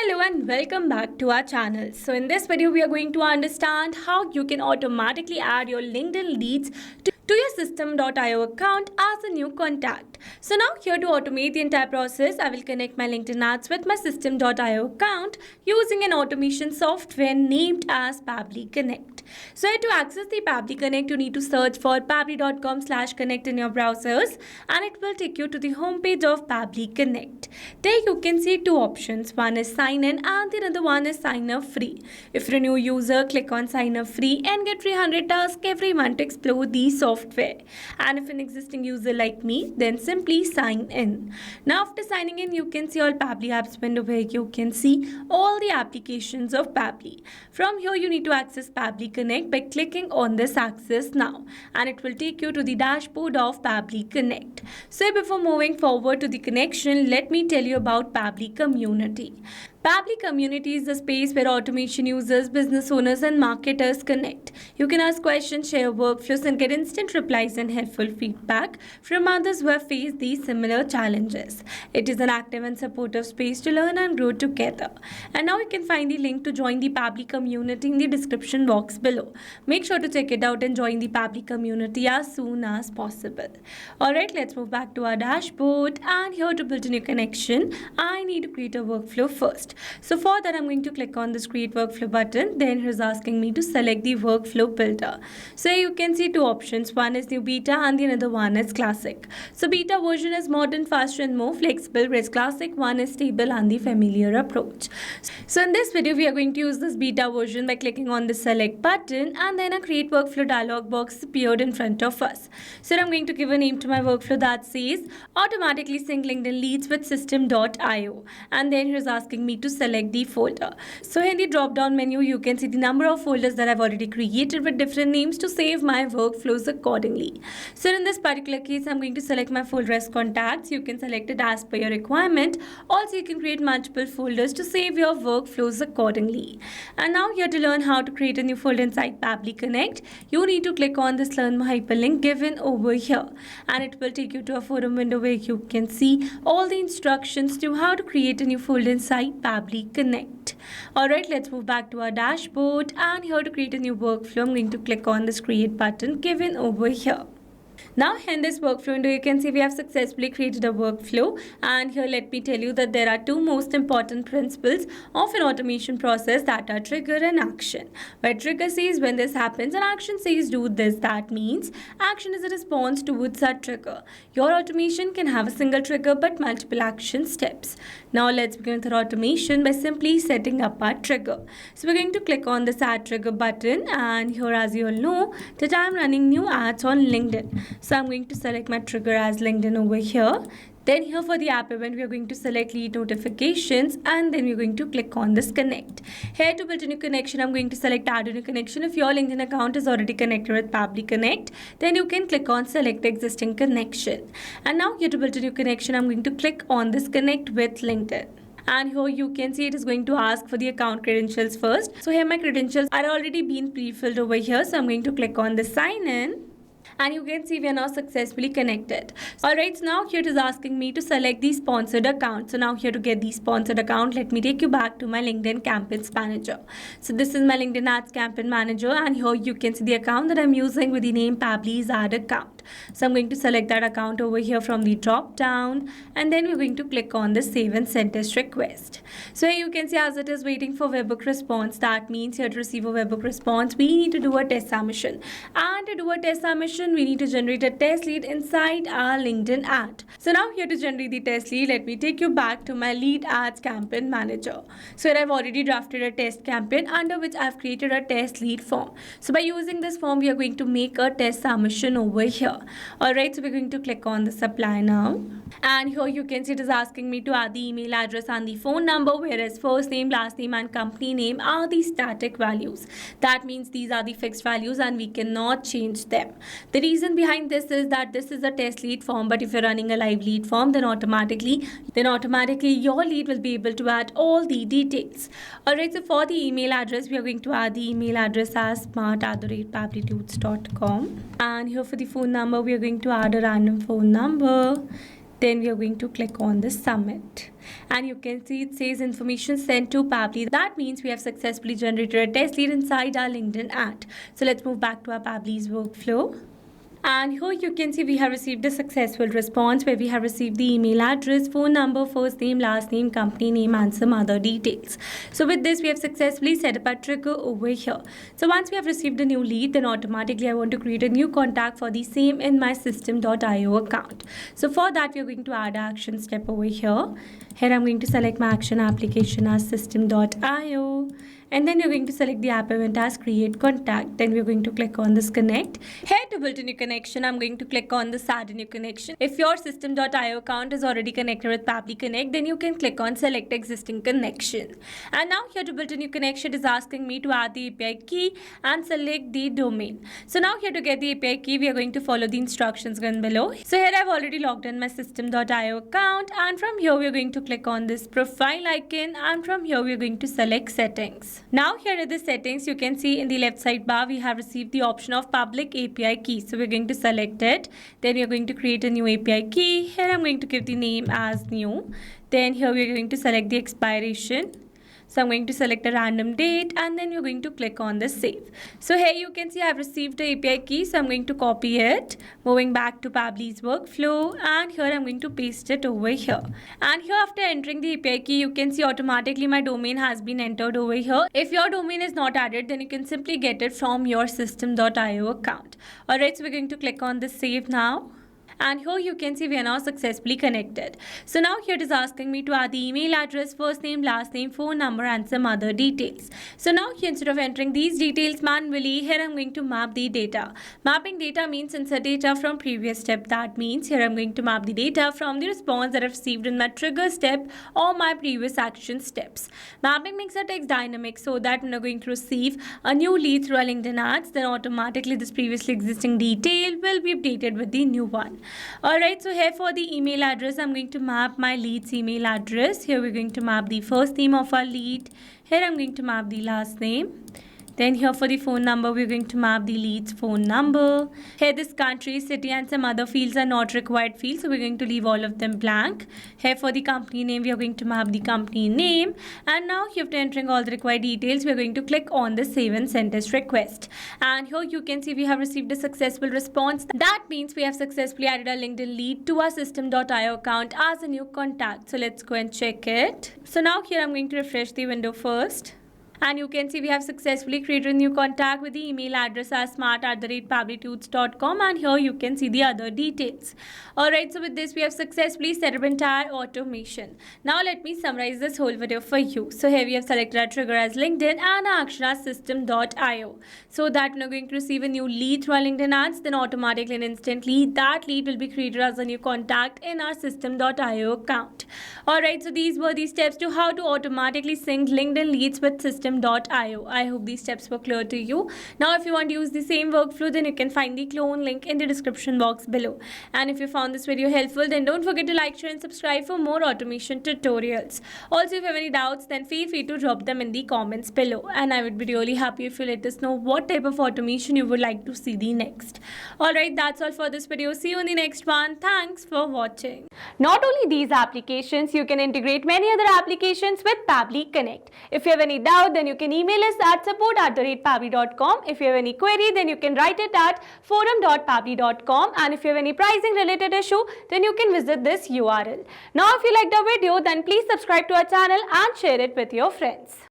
Hello and welcome back to our channel. So in this video we are going to understand how you can automatically add your LinkedIn leads to your system.io account as a new contact. So now here to automate the entire process, I will connect my LinkedIn ads with my system.io account using an automation software named as Pabbly Connect. So here to access the Pabbly Connect, you need to search for pabbly.com/connect in your browsers and it will take you to the homepage of Pabbly Connect. There you can see two options. One is sign in and the other one is sign up free. If you're a new user, click on sign up free and get 300 tasks every month to explore the software. And if an existing user like me, then simply sign in. Now after signing in, you can see all Pabbly apps window where you can see all the applications of Pabbly. From here, you need to access Pabbly Connect by clicking on this access now and it will take you to the dashboard of Pabbly Connect. So before moving forward to the connection, let me tell you about Pabbly Community. Pabbly Community is the space where automation users, business owners and marketers connect. You can ask questions, share workflows and get instant replies and helpful feedback from others who have faced these similar challenges. It is an active and supportive space to learn and grow together. And now you can find the link to join the Pabbly Community in the description box below. Make sure to check it out and join the Pabbly Community as soon as possible. Alright, let's move back to our dashboard, and here to build a new connection, I need to create a workflow first. So for that, I'm going to click on this create workflow button. Then here's asking me to select the workflow builder. So you can see two options. One is new beta and the other one is classic. So beta version is modern, faster and more flexible, whereas classic one is stable and the familiar approach. So in this video, we are going to use this beta version by clicking on the select button, and then a create workflow dialog box appeared in front of us. So I'm going to give a name to my workflow that says automatically sync LinkedIn leads with system.io, and then here's asking me to select the folder. So in the drop down menu, you can see the number of folders that I've already created with different names to save my workflows accordingly. So in this particular case, I'm going to select my folder as contacts. You can select it as per your requirement. Also, you can create multiple folders to save your workflows accordingly. And now here to learn how to create a new folder inside Pabbly Connect, you need to click on this learn more hyperlink given over here, and it will take you to a forum window where you can see all the instructions to how to create a new folder inside Pabbly Connect. Alright, let's move back to our dashboard, and here to create a new workflow, I'm going to click on this create button given over here. Now in this workflow window, you can see we have successfully created a workflow, and here let me tell you that there are two most important principles of an automation process, that are trigger and action. Where trigger says when this happens and action says do this, that means action is a response towards that trigger. Your automation can have a single trigger but multiple action steps. Now let's begin with our automation by simply setting up our trigger. So we're going to click on this add trigger button, and here as you all know that I'm running new ads on LinkedIn. So I'm going to select my trigger as LinkedIn over here. Then here for the app event, we are going to select lead notifications, and then we're going to click on this connect. Here to build a new connection, I'm going to select add a new connection. If your LinkedIn account is already connected with Pabbly Connect, then you can click on select existing connection. And now here to build a new connection, I'm going to click on this connect with LinkedIn. And here you can see it is going to ask for the account credentials first. So here my credentials are already been pre-filled over here. So I'm going to click on the sign in. And you can see we are now successfully connected. Alright, so now here it is asking me to select the sponsored account. So now here to get the sponsored account, let me take you back to my LinkedIn Campaigns Manager. So this is my LinkedIn Ads Campaign Manager, and here you can see the account that I'm using with the name Pabbly's Ad Account. So I'm going to select that account over here from the drop down, and then we're going to click on the save and send test request. So here you can see as it is waiting for webhook response, that means here to receive a webhook response, we need to do a test submission. And to do a test submission, we need to generate a test lead inside our LinkedIn ad. So now here to generate the test lead, let me take you back to my lead ads campaign manager. So here I've already drafted a test campaign under which I've created a test lead form. So by using this form, we are going to make a test submission over here. Alright, so we're going to click on the supply now. And here you can see it is asking me to add the email address and the phone number, whereas first name, last name and company name are the static values. That means these are the fixed values and we cannot change them. The reason behind this is that this is a test lead form, but if you're running a live lead form, then automatically your lead will be able to add all the details. Alright, so for the email address, we are going to add the email address as smart@pabblytudes.com. And here for the phone number, we are going to add a random phone number. Then we are going to click on the submit. And you can see it says information sent to Pabbly. That means we have successfully generated a test lead inside our LinkedIn ad. So let's move back to our Pabbly's workflow. And here you can see we have received a successful response where we have received the email address, phone number, first name, last name, company name, and some other details. So with this, we have successfully set up a trigger over here. So once we have received a new lead, then automatically I want to create a new contact for the same in my system.io account. So for that, we are going to add an action step over here. Here I'm going to select my action application as system.io. And then you're going to select the app event as create contact. Then we're going to click on this connect. Here to build a new connection, I'm going to click on this add a new connection. If your system.io account is already connected with Pabbly Connect, then you can click on select existing connection. And now here to build a new connection, it is asking me to add the API key and select the domain. So now here to get the API key, we are going to follow the instructions given below. So here I've already logged in my system.io account, and from here we're going to click on this profile icon, and from here we're going to select settings. Now here are the settings. You can see in the left side bar we have received the option of public API key. So we're going to select it. Then we're going to create a new API key. Here I'm going to give the name as new. Then here we're going to select the expiration. So I'm going to select a random date, and then you're going to click on the save. So here you can see I've received the API key. So I'm going to copy it, moving back to Pabbly's workflow, and here I'm going to paste it over here. And here after entering the API key, you can see automatically my domain has been entered over here. If your domain is not added, then you can simply get it from your system.io account. Alright, so we're going to click on the save now. And here you can see we are now successfully connected. So now here it is asking me to add the email address, first name, last name, phone number, and some other details. So now here instead of entering these details manually, here I'm going to map the data. Mapping data means insert data from previous step. That means here I'm going to map the data from the response that I've received in my trigger step or my previous action steps. Mapping makes our text dynamic so that when we're going to receive a new lead through our LinkedIn ads, then automatically this previously existing detail will be updated with the new one. Alright, so here for the email address, I'm going to map my lead's email address. Here we're going to map the first name of our lead. Here I'm going to map the last name. Then here for the phone number, we're going to map the lead's phone number. Here this country, city, and some other fields are not required fields, so we're going to leave all of them blank. Here for the company name, we are going to map the company name. And now after entering all the required details, we're going to click on the save and send test request. And here you can see we have received a successful response. That means we have successfully added a LinkedIn lead to our system.io account as a new contact. So let's go and check it. So now here I'm going to refresh the window first. And you can see we have successfully created a new contact with the email address as smart@pabblytudes.com, and here you can see the other details. Alright, so with this we have successfully set up entire automation. Now let me summarize this whole video for you. So here we have selected our trigger as LinkedIn and our action as system.io. So that when you're going to receive a new lead through our LinkedIn ads, then automatically and instantly that lead will be created as a new contact in our system.io account. Alright, so these were the steps to how to automatically sync LinkedIn leads with system.io. I hope these steps were clear to you. Now if you want to use the same workflow, then you can find the clone link in the description box below. And if you found this video helpful, then don't forget to like, share, and subscribe for more automation tutorials. Also, if you have any doubts, then feel free to drop them in the comments below. And I would be really happy if you let us know what type of automation you would like to see the next. Alright, that's all for this video. See you in the next one. Thanks for watching. Not only these applications, you can integrate many other applications with Pabbly Connect. If you have any doubt, then you can email us at support@pabbly.com. If you have any query, then you can write it at forum.pabbly.com. And if you have any pricing related issue, then you can visit this URL. Now, if you liked our video, then please subscribe to our channel and share it with your friends.